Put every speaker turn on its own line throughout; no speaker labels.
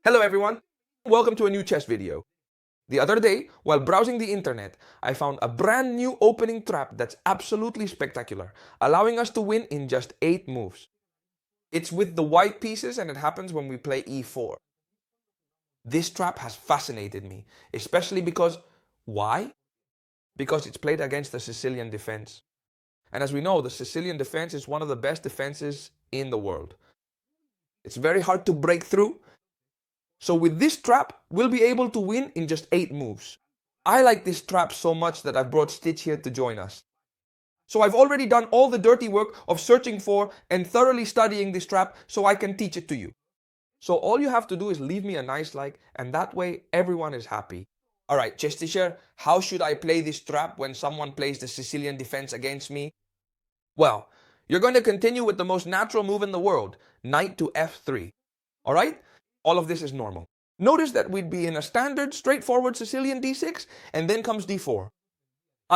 Hello everyone, welcome to a new chess video. The other day, while browsing the internet, I found a brand new opening trap that's absolutely spectacular, allowing us to win in just 8 moves. It's with the white pieces and it happens when we play e4. This trap has fascinated me, especially because, why? Because it's played against the Sicilian defense. And as we know, the Sicilian defense is one of the best defenses in the world. It's very hard to break through. So with this trap, we'll be able to win in just 8 moves. I like this trap so much that I've brought Stitch here to join us. So I've already done all the dirty work of searching for and thoroughly studying this trap so I can teach it to you. So all you have to do is leave me a nice like, and that way everyone is happy. Alright, chess teacher, how should I play this trap when someone plays the Sicilian defense against me? Well, you're going to continue with the most natural move in the world, knight to f3. Alright? All of this is normal. Notice that we'd be in a standard, straightforward Sicilian d6, and then comes d4.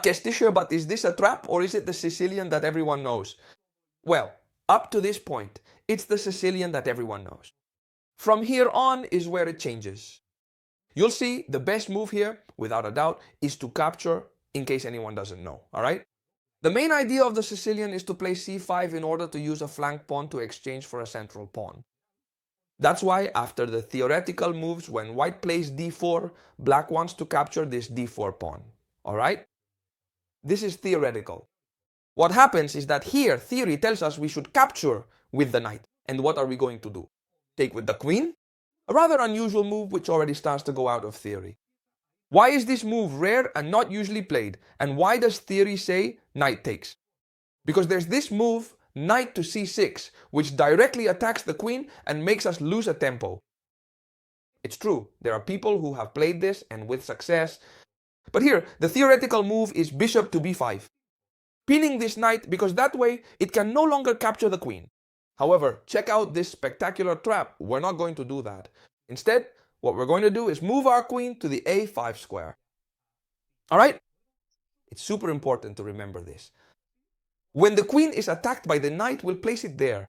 Chess teacher, but is this a trap or is it the Sicilian that everyone knows? Well, up to this point, it's the Sicilian that everyone knows. From here on is where it changes. You'll see the best move here, without a doubt, is to capture, in case anyone doesn't know, alright? The main idea of the Sicilian is to play c5 in order to use a flank pawn to exchange for a central pawn. That's why after the theoretical moves, when white plays d4, black wants to capture this d4 pawn, alright? This is theoretical. What happens is that here, theory tells us we should capture with the knight. And what are we going to do? Take with the queen? A rather unusual move which already starts to go out of theory. Why is this move rare and not usually played? And why does theory say knight takes? Because there's this move, knight to c6, which directly attacks the queen and makes us lose a tempo. It's true, there are people who have played this and with success. But here, the theoretical move is bishop to b5. Pinning this knight because that way it can no longer capture the queen. However, check out this spectacular trap. We're not going to do that. Instead, what we're going to do is move our queen to the a5 square. Alright? It's super important to remember this. When the queen is attacked by the knight, we'll place it there.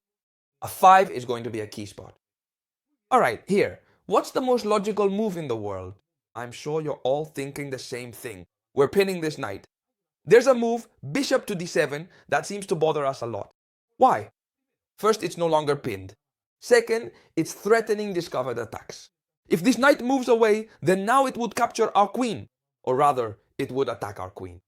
A 5 is going to be a key spot. Alright, here. What's the most logical move in the world? I'm sure you're all thinking the same thing. We're pinning this knight. There's a move, bishop to d7, that seems to bother us a lot. Why? First, it's no longer pinned. Second, it's threatening discovered attacks. If this knight moves away, then now it would capture our queen. Or rather, it would attack our queen.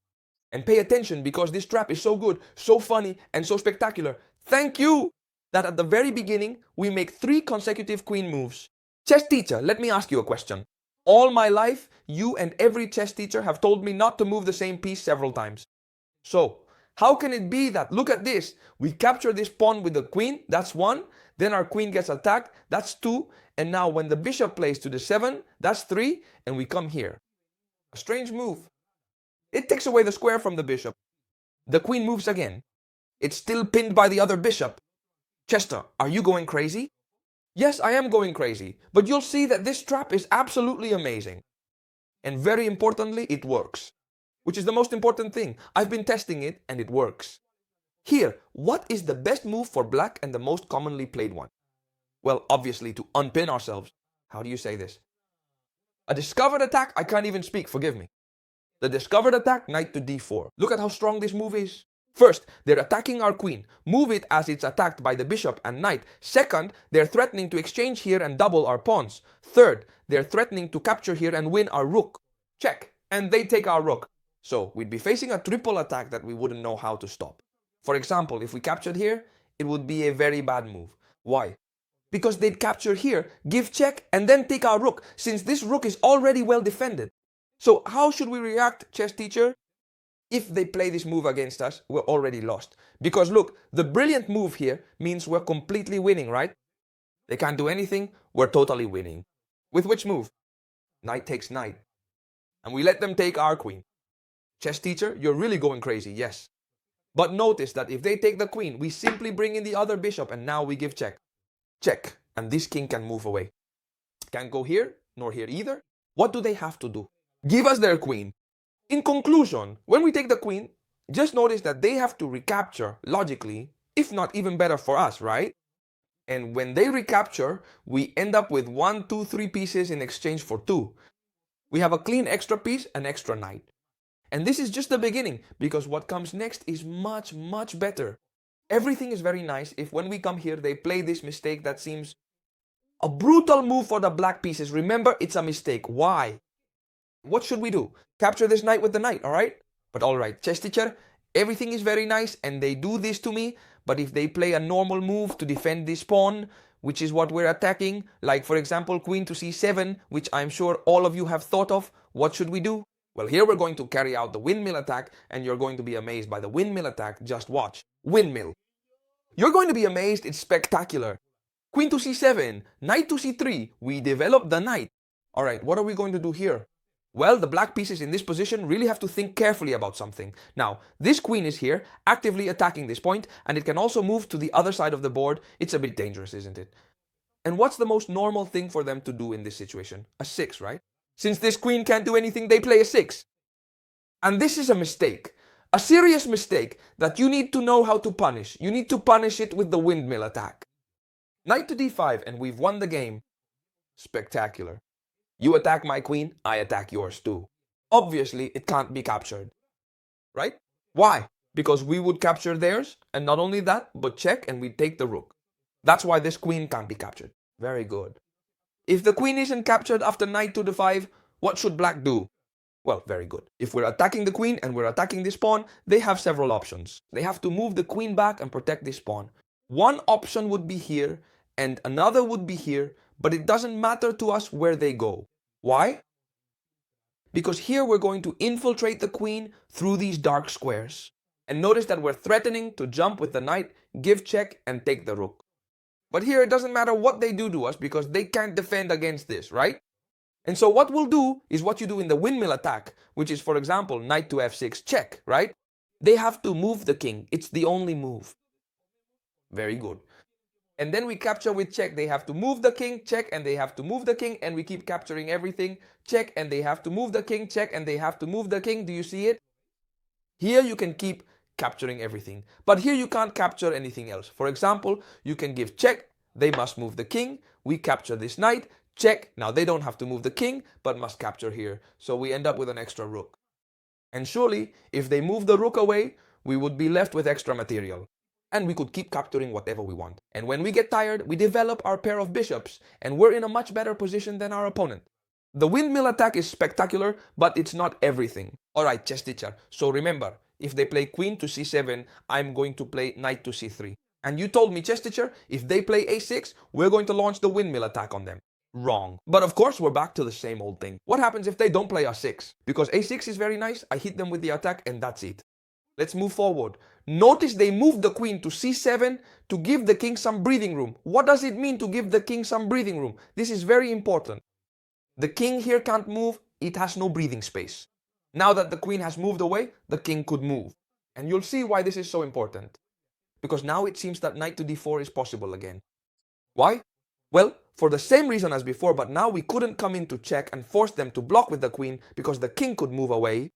And pay attention because this trap is so good, so funny, and so spectacular. Thank you! That at the very beginning, we make 3 consecutive queen moves. Chess teacher, let me ask you a question. All my life, you and every chess teacher have told me not to move the same piece several times. So, how can it be that, look at this, we capture this pawn with the queen, that's 1, then our queen gets attacked, that's 2, and now when the bishop plays to the 7, that's 3, and we come here. A strange move. It takes away the square from the bishop. The queen moves again. It's still pinned by the other bishop. Chester, are you going crazy? Yes, I am going crazy, but you'll see that this trap is absolutely amazing. And very importantly, it works. Which is the most important thing. I've been testing it and it works. Here, what is the best move for black and the most commonly played one? Well, obviously to unpin ourselves. How do you say this? A discovered attack, I can't even speak, forgive me. The discovered attack, knight to d4. Look at how strong this move is. First, they're attacking our queen. Move it as it's attacked by the bishop and knight. Second, they're threatening to exchange here and double our pawns. Third, they're threatening to capture here and win our rook. Check. And they take our rook. So, we'd be facing a triple attack that we wouldn't know how to stop. For example, if we captured here, it would be a very bad move. Why? Because they'd capture here, give check, and then take our rook, since this rook is already well defended. So how should we react, chess teacher? If they play this move against us, we're already lost. Because look, the brilliant move here means we're completely winning, right? They can't do anything, we're totally winning. With which move? Knight takes knight. And we let them take our queen. Chess teacher, you're really going crazy, yes. But notice that if they take the queen, we simply bring in the other bishop and now we give check. Check, and this king can move away. Can't go here, nor here either. What do they have to do? Give us their queen. In conclusion, when we take the queen, just notice that they have to recapture, logically, if not even better for us, right? And when they recapture, we end up with 1, 2, 3 pieces in exchange for 2. We have a clean extra piece, an extra knight. And this is just the beginning, because what comes next is much, much better. Everything is very nice if when we come here, they play this mistake that seems a brutal move for the black pieces. Remember, it's a mistake. Why? What should we do? Capture this knight with the knight, alright? But alright, chess teacher, everything is very nice and they do this to me, but if they play a normal move to defend this pawn, which is what we're attacking, like for example queen to c7, which I'm sure all of you have thought of, what should we do? Well, here we're going to carry out the windmill attack, and you're going to be amazed by the windmill attack. Just watch. Windmill. You're going to be amazed, it's spectacular. Queen to c7, knight to c3, we develop the knight. Alright, what are we going to do here? Well, the black pieces in this position really have to think carefully about something. Now, this queen is here, actively attacking this point, and it can also move to the other side of the board. It's a bit dangerous, isn't it? And what's the most normal thing for them to do in this situation? A 6, right? Since this queen can't do anything, they play a 6. And this is a mistake. A serious mistake that you need to know how to punish. You need to punish it with the windmill attack. Knight to d5, and we've won the game. Spectacular. You attack my queen, I attack yours too. Obviously, it can't be captured. Right? Why? Because we would capture theirs, and not only that, but check and we take the rook. That's why this queen can't be captured. Very good. If the queen isn't captured after knight to d5, what should black do? Well, very good. If we're attacking the queen and we're attacking this pawn, they have several options. They have to move the queen back and protect this pawn. One option would be here, and another would be here, but it doesn't matter to us where they go. Why? Because here we're going to infiltrate the queen through these dark squares. And notice that we're threatening to jump with the knight, give check, and take the rook. But here it doesn't matter what they do to us because they can't defend against this, right? And so what we'll do is what you do in the windmill attack, which is, for example, knight to f6, check, right? They have to move the king. It's the only move. Very good. And then we capture with check. They have to move the king, check, and they have to move the king, and we keep capturing everything, check, and they have to move the king, check, and they have to move the king. Do you see it? Here you can keep capturing everything, but here you can't capture anything else. For example, you can give check, they must move the king, we capture this knight, check. Now they don't have to move the king, but must capture here. So we end up with an extra rook. And surely, if they move the rook away, we would be left with extra material. And we could keep capturing whatever we want. And when we get tired, we develop our pair of bishops, and we're in a much better position than our opponent. The windmill attack is spectacular, but it's not everything. Alright, chess teacher, so remember, if they play queen to c7, I'm going to play knight to c3. And you told me, chess teacher, if they play a6, we're going to launch the windmill attack on them. Wrong. But of course, we're back to the same old thing. What happens if they don't play a6? Because a6 is very nice, I hit them with the attack, and that's it. Let's move forward. Notice they moved the queen to c7 to give the king some breathing room. What does it mean to give the king some breathing room? This is very important. The king here can't move, it has no breathing space. Now that the queen has moved away, the king could move. And you'll see why this is so important. Because now it seems that knight to d4 is possible again. Why? Well, for the same reason as before, but now we couldn't come in to check and force them to block with the queen because the king could move away.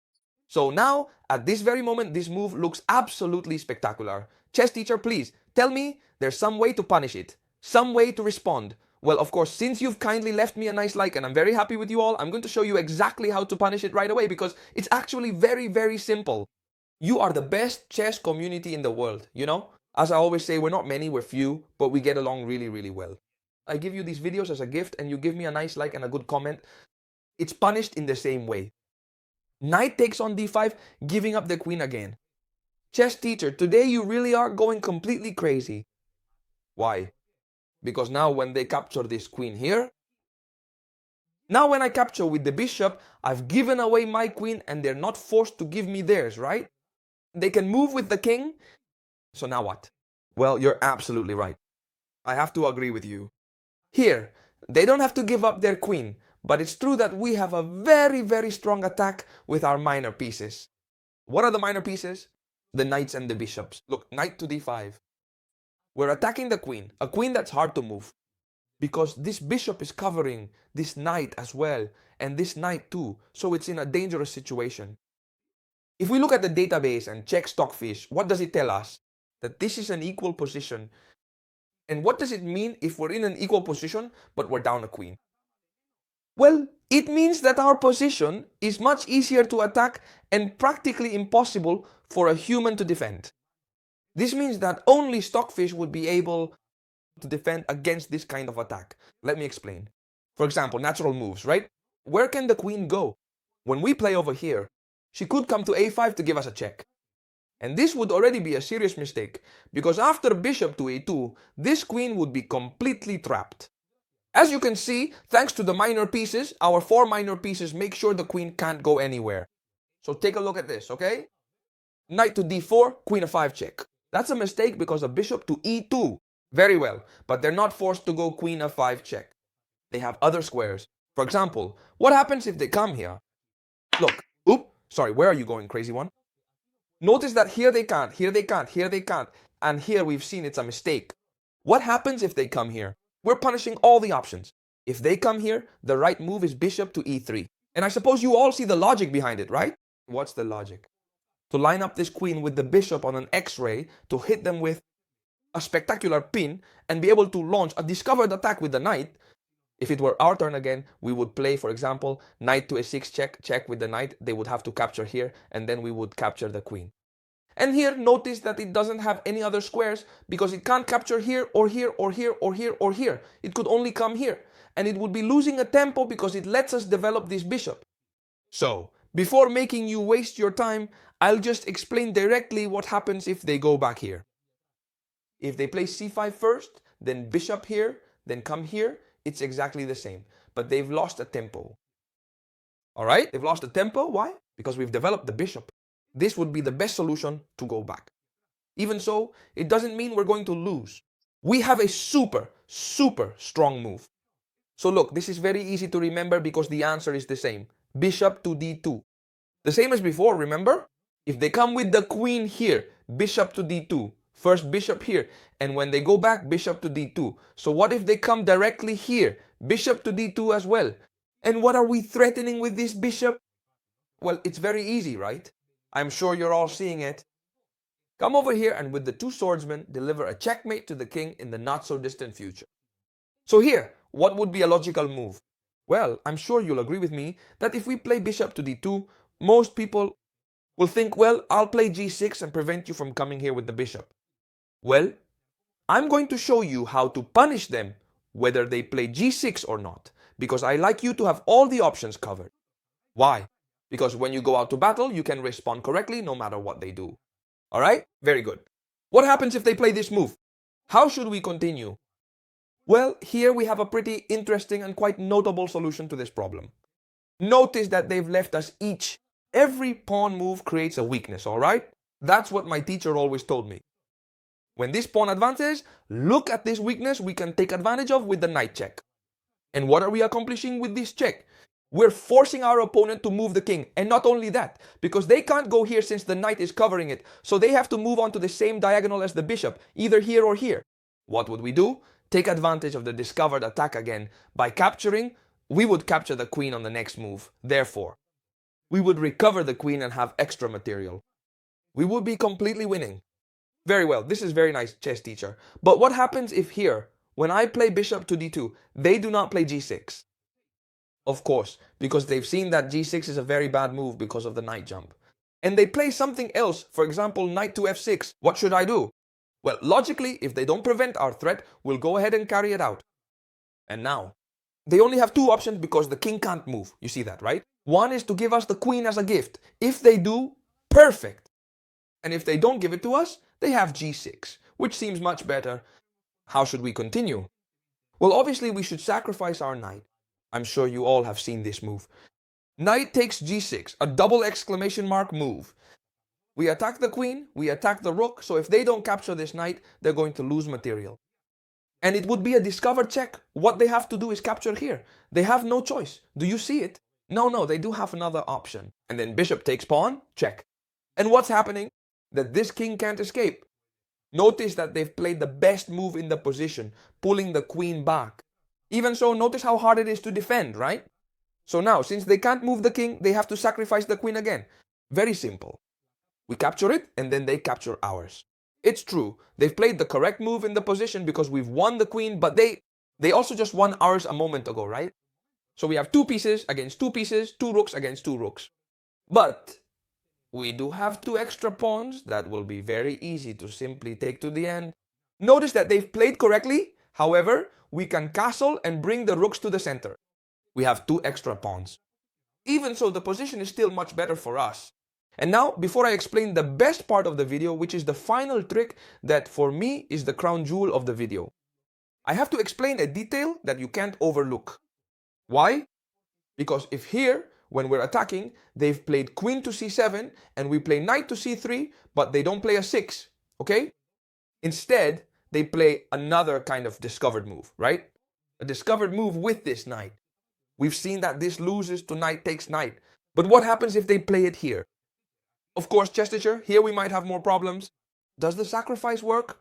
So now, at this very moment, this move looks absolutely spectacular. Chess teacher, please, tell me there's some way to punish it. Some way to respond. Well, of course, since you've kindly left me a nice like and I'm very happy with you all, I'm going to show you exactly how to punish it right away because it's actually very, very simple. You are the best chess community in the world, you know? As I always say, we're not many, we're few, but we get along really, really well. I give you these videos as a gift and you give me a nice like and a good comment. It's punished in the same way. Knight takes on d5, giving up the queen again. Chess teacher, today you really are going completely crazy. Why? Because now when they capture this queen here, now when I capture with the bishop, I've given away my queen and they're not forced to give me theirs, right? They can move with the king. So now what? Well, you're absolutely right. I have to agree with you. Here, they don't have to give up their queen, but it's true that we have a very, very strong attack with our minor pieces. What are the minor pieces? The knights and the bishops. Look, knight to d5. We're attacking the queen, a queen that's hard to move. Because this bishop is covering this knight as well, and this knight too, so it's in a dangerous situation. If we look at the database and check Stockfish, what does it tell us? That this is an equal position. And what does it mean if we're in an equal position but we're down a queen? Well, it means that our position is much easier to attack and practically impossible for a human to defend. This means that only stockfish would be able to defend against this kind of attack. Let me explain. For example, natural moves, right? Where can the queen go? When we play over here, she could come to a5 to give us a check. And this would already be a serious mistake, because after bishop to a2, this queen would be completely trapped. As you can see, thanks to the minor pieces, our 4 minor pieces make sure the queen can't go anywhere. So take a look at this, okay? Knight to d4, queen f5 check. That's a mistake because of bishop to e2. Very well, but they're not forced to go queen f5 check. They have other squares. For example, what happens if they come here? Look, sorry, where are you going, crazy one? Notice that here they can't, here they can't, here they can't, and here we've seen it's a mistake. What happens if they come here? We're punishing all the options. If they come here, the right move is bishop to e3. And I suppose you all see the logic behind it, right? What's the logic? To line up this queen with the bishop on an x-ray to hit them with a spectacular pin and be able to launch a discovered attack with the knight. If it were our turn again, we would play, for example, knight to a6 check, check with the knight. They would have to capture here, and then we would capture the queen. And here, notice that it doesn't have any other squares because it can't capture here or here or here or here or here. It could only come here. And it would be losing a tempo because it lets us develop this bishop. So, before making you waste your time, I'll just explain directly what happens if they go back here. If they play c5 first, then bishop here, then come here, it's exactly the same. But they've lost a tempo. Alright? They've lost a tempo. Why? Because we've developed the bishop. This would be the best solution to go back. Even so, it doesn't mean we're going to lose. We have a super strong move. So look, this is very easy to remember because the answer is the same. Bishop to d2. The same as before, remember? If they come with the queen here, bishop to d2. First bishop here, and when they go back, bishop to d2. So what if they come directly here? Bishop to d2 as well. And what are we threatening with this bishop? Well, it's very easy, right? I'm sure you're all seeing it. Come over here and with the 2 swordsmen, deliver a checkmate to the king in the not-so-distant future. So here, what would be a logical move? Well, I'm sure you'll agree with me that if we play bishop to d2, most people will think, well, I'll play g6 and prevent you from coming here with the bishop. Well, I'm going to show you how to punish them whether they play g6 or not, because I like you to have all the options covered. Why? Because when you go out to battle, you can respond correctly no matter what they do. Alright? Very good. What happens if they play this move? How should we continue? Well, here we have a pretty interesting and quite notable solution to this problem. Notice that they've left us each. Every pawn move creates a weakness, alright? That's what my teacher always told me. When this pawn advances, look at this weakness we can take advantage of with the knight check. And what are we accomplishing with this check? We're forcing our opponent to move the king. And not only that, because they can't go here since the knight is covering it. So they have to move on to the same diagonal as the bishop, either here or here. What would we do? Take advantage of the discovered attack again. By capturing, we would capture the queen on the next move. Therefore, we would recover the queen and have extra material. We would be completely winning. Very well, this is very nice, chess teacher. But what happens if here, when I play bishop to d2, they do not play g6? Of course, because they've seen that g6 is a very bad move because of the knight jump. And they play something else, for example, knight to f6. What should I do? Well, logically, if they don't prevent our threat, we'll go ahead and carry it out. And now, they only have 2 options because the king can't move. You see that, right? One is to give us the queen as a gift. If they do, perfect. And if they don't give it to us, they have g6, which seems much better. How should we continue? Well, obviously, we should sacrifice our knight. I'm sure you all have seen this move. Knight takes g6, a double exclamation mark move. We attack the queen, we attack the rook, so if they don't capture this knight, they're going to lose material. And it would be a discovered check. What they have to do is capture here. They have no choice. Do you see it? No, they do have another option. And then bishop takes pawn, check. And what's happening? That this king can't escape. Notice that they've played the best move in the position, pulling the queen back. Even so, notice how hard it is to defend, right? So now, since they can't move the king, they have to sacrifice the queen again. Very simple. We capture it, and then they capture ours. It's true, they've played the correct move in the position because we've won the queen, but they also just won ours a moment ago, right? So we have two pieces against two pieces, two rooks against two rooks. But we do have two extra pawns that will be very easy to simply take to the end. Notice that they've played correctly. However, we can castle and bring the rooks to the center. We have two extra pawns. Even so, the position is still much better for us. And now, before I explain the best part of the video, which is the final trick that for me is the crown jewel of the video, I have to explain a detail that you can't overlook. Why? Because if here, when we're attacking, they've played queen to c7 and we play knight to c3, but they don't play a 6, okay? Instead, they play another kind of discovered move, right? A discovered move with this knight. We've seen that this loses to knight takes knight. But what happens if they play it here? Of course, chess teacher, here we might have more problems. Does the sacrifice work?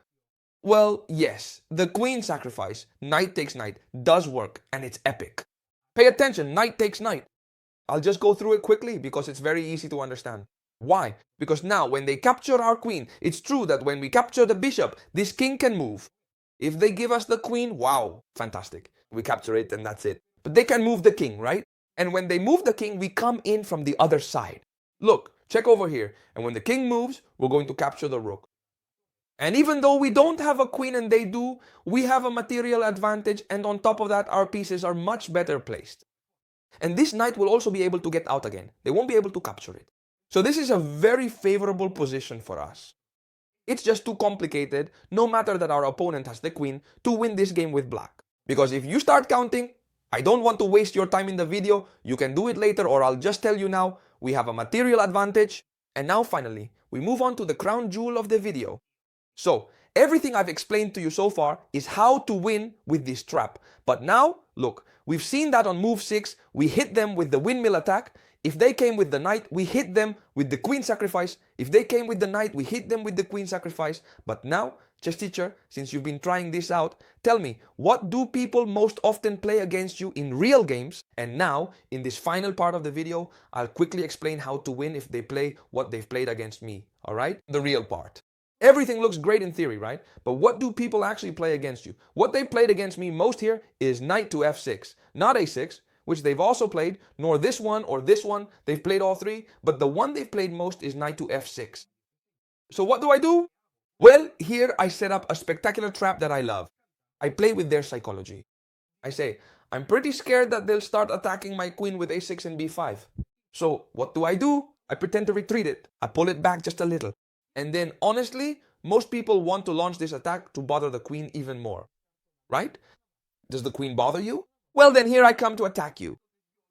Well, yes, the queen sacrifice, knight takes knight, does work, and it's epic. Pay attention, knight takes knight. I'll just go through it quickly because it's very easy to understand. Why? Because now when they capture our queen, it's true that when we capture the bishop, this king can move. If they give us the queen, wow, fantastic. We capture it and that's it. But they can move the king, right? And when they move the king, we come in from the other side. Look, check over here. And when the king moves, we're going to capture the rook. And even though we don't have a queen and they do, we have a material advantage, and on top of that, our pieces are much better placed. And this knight will also be able to get out again. They won't be able to capture it. So this is a very favorable position for us. It's just too complicated, no matter that our opponent has the queen, to win this game with black. Because if you start counting, I don't want to waste your time in the video, you can do it later, or I'll just tell you now, we have a material advantage. And now finally, we move on to the crown jewel of the video. So, everything I've explained to you so far is how to win with this trap. But now, look, we've seen that on move 6, we hit them with the windmill attack. If they came with the knight, we hit them with the queen sacrifice. If they came with the knight, we hit them with the queen sacrifice. But now, chess teacher, since you've been trying this out, tell me, what do people most often play against you in real games? And now, in this final part of the video, I'll quickly explain how to win if they play what they've played against me. Alright? The real part. Everything looks great in theory, right? But what do people actually play against you? What they played against me most here is knight to f6, not a6, which they've also played, nor this one or this one. They've played all three, but the one they've played most is knight to f6. So what do? Well, here I set up a spectacular trap that I love. I play with their psychology. I say, I'm pretty scared that they'll start attacking my queen with a6 and b5. So what do? I pretend to retreat it. I pull it back just a little. And then, honestly, most people want to launch this attack to bother the queen even more. Right? Does the queen bother you? Well, then here I come to attack you.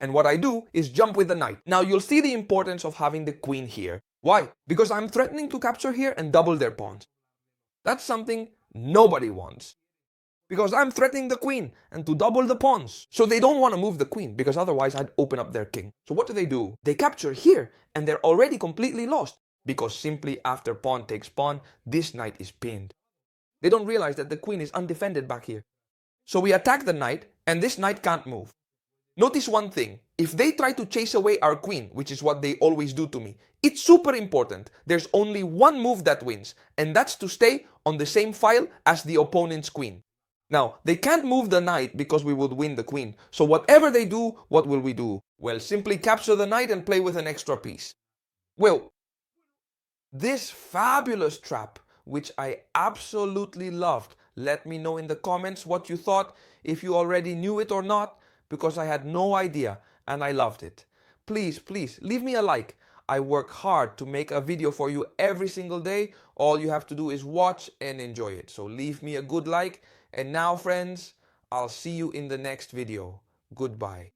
And what I do is jump with the knight. Now, you'll see the importance of having the queen here. Why? Because I'm threatening to capture here and double their pawns. That's something nobody wants. Because I'm threatening the queen and to double the pawns. So they don't want to move the queen because otherwise I'd open up their king. So what do? They capture here and they're already completely lost. Because simply after pawn takes pawn, this knight is pinned. They don't realize that the queen is undefended back here. So we attack the knight, and this knight can't move. Notice one thing. If they try to chase away our queen, which is what they always do to me, it's super important. There's only one move that wins, and that's to stay on the same file as the opponent's queen. Now, they can't move the knight because we would win the queen. So whatever they do, what will we do? Well, simply capture the knight and play with an extra piece. Well, this fabulous trap, which I absolutely loved. Let me know in the comments what you thought, if you already knew it or not, because I had no idea and I loved it. Please, please, leave me a like. I work hard to make a video for you every single day. All you have to do is watch and enjoy it. So leave me a good like. And now, friends, I'll see you in the next video. Goodbye.